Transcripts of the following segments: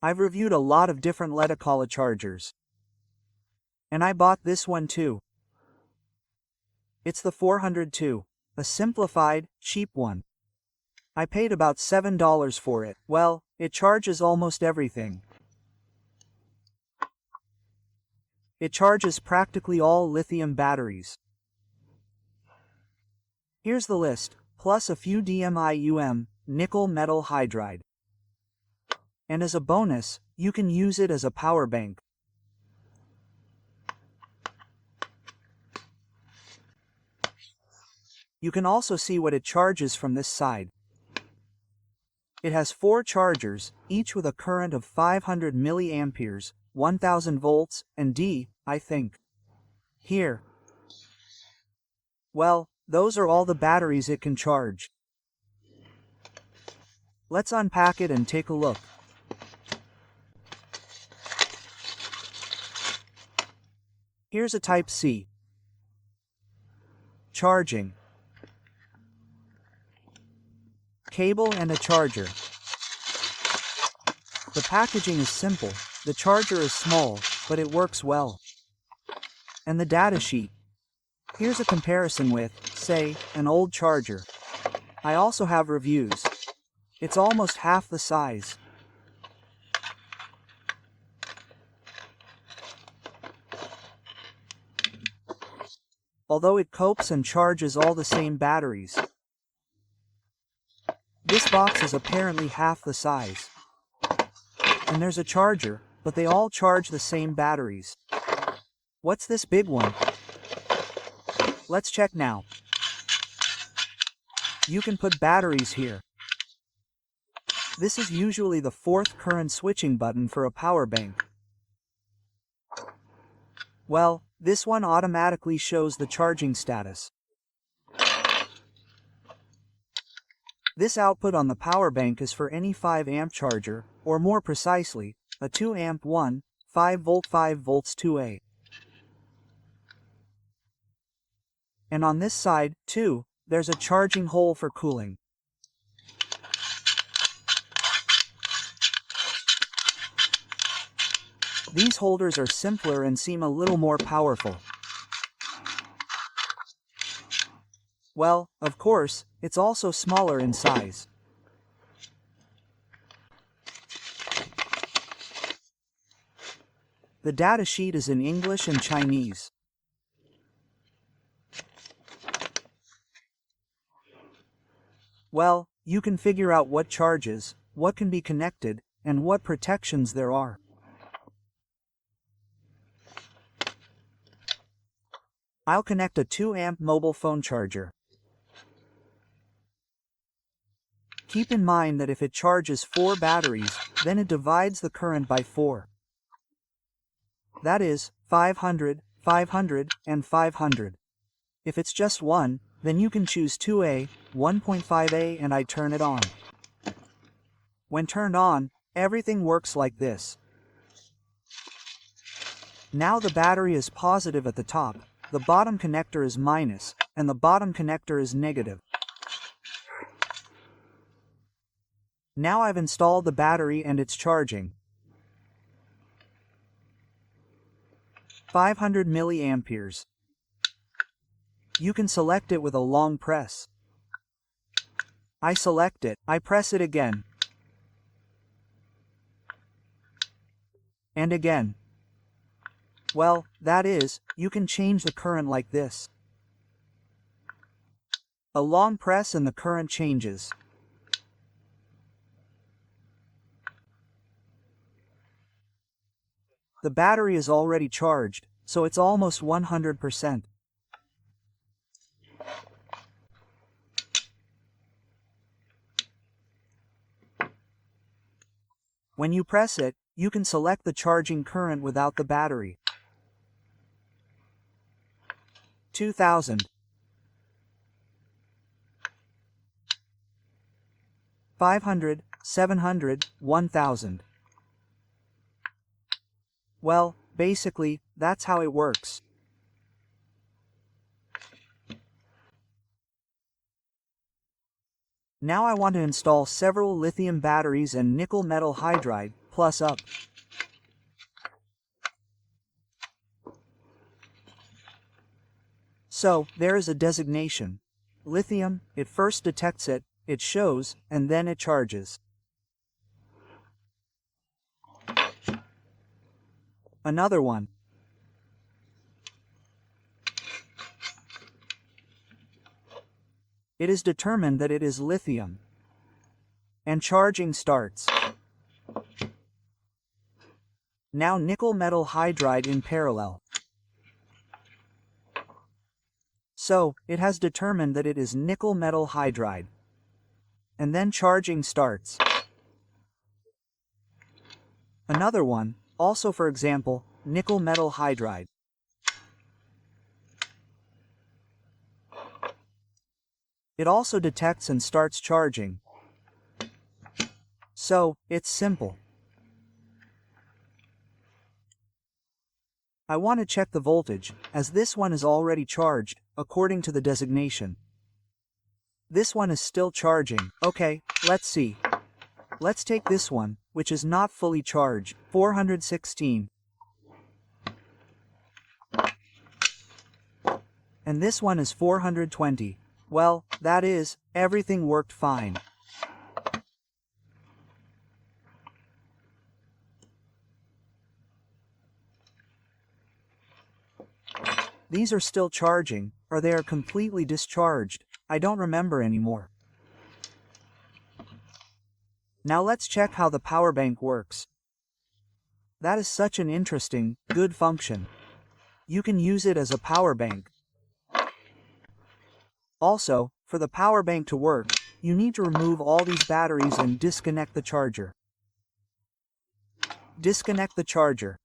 I've reviewed a lot of different Letacola chargers. And I bought this one too. It's the 402, a simplified, cheap one. I paid about $7 for it. Well, it charges almost everything. It charges practically all lithium batteries. Here's the list, plus a few DMIUM, nickel metal hydride. And as a bonus, you can use it as a power bank. You can also see what it charges from this side. It has 4 chargers, each with a current of 500 milliamperes, 1000 volts, and I think. Here. Well, those are all the batteries it can charge. Let's unpack it and take a look. Here's a Type-C. Charging. Cable and a charger. The packaging is simple, the charger is small, but it works well. And the datasheet. Here's a comparison with, say, an old charger. I also have reviews. It's almost half the size. Although it copes and charges all the same batteries. This box is apparently half the size. And there's a charger, but they all charge the same batteries. What's this big one? Let's check now. You can put batteries here. This is usually the 4th current switching button for a power bank. Well, this one automatically shows the charging status. This output on the power bank is for any 5 amp charger, or more precisely, a 2 amp 1, 5 volts 2A. And on this side, too, there's a charging hole for cooling. These holders are simpler and seem a little more powerful. Well, of course, it's also smaller in size. The datasheet is in English and Chinese. Well, you can figure out what charges, what can be connected, and what protections there are. I'll connect a 2 amp mobile phone charger. Keep in mind that if it charges 4 batteries, then it divides the current by 4. That is, 500, 500, and 500. If it's just one, then you can choose 2A, 1.5A, and I turn it on. When turned on, everything works like this. Now the battery is positive at the top, the bottom connector is minus, and the bottom connector is negative. Now I've installed the battery and it's charging. 500 milliamperes. You can select it with a long press. I select it, I press it again. And again. Well, that is, you can change the current like this. A long press and the current changes. The battery is already charged, so it's almost 100%. When you press it, you can select the charging current without the battery. 2000. 500, 700, 1000. Well, basically, that's how it works. Now I want to install several lithium batteries and nickel metal hydride, plus up. So, there is a designation. Lithium, it first detects it, it shows, and then it charges. Another one. It is determined that it is lithium. And charging starts. Now nickel metal hydride in parallel. So, it has determined that it is nickel metal hydride. And then charging starts. Another one, also for example, nickel metal hydride. It also detects and starts charging. So, it's simple. I want to check the voltage, as this one is already charged, according to the designation. This one is still charging. Okay, let's see. Let's take this one, which is not fully charged, 416. And this one is 420. Well, that is, everything worked fine. These are still charging, or they are completely discharged. I don't remember anymore. Now let's check how the power bank works. That is such an interesting, good function. You can use it as a power bank. Also, for the power bank to work, you need to remove all these batteries and disconnect the charger. Disconnect the charger.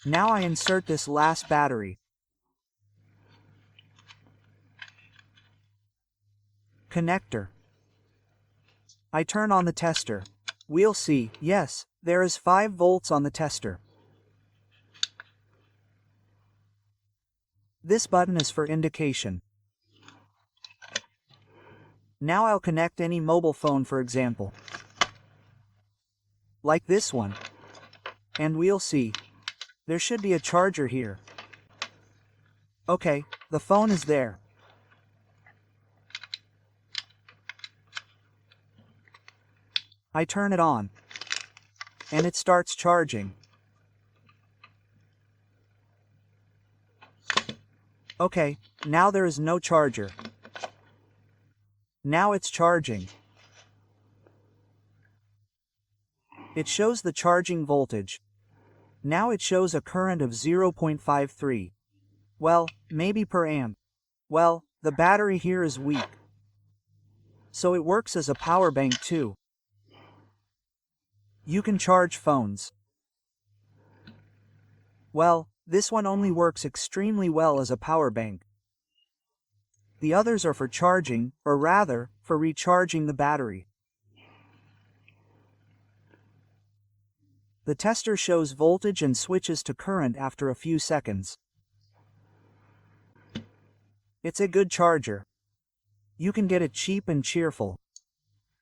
Now I insert this last battery. Connector. I turn on the tester. We'll see, yes, there is 5 volts on the tester. This button is for indication. Now I'll connect any mobile phone, for example. Like this one. And we'll see. There should be a charger here. Okay, the phone is there. I turn it on. And it starts charging. Okay, now there is no charger. Now it's charging. It shows the charging voltage. Now it shows a current of 0.53. Well, maybe per amp. Well, the battery here is weak. So it works as a power bank too. You can charge phones. Well, this one only works extremely well as a power bank. The others are for charging, or rather, for recharging the battery. The tester shows voltage and switches to current after a few seconds. It's a good charger. You can get it cheap and cheerful.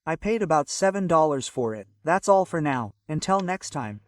I paid about $7 for it. That's all for now. Until next time.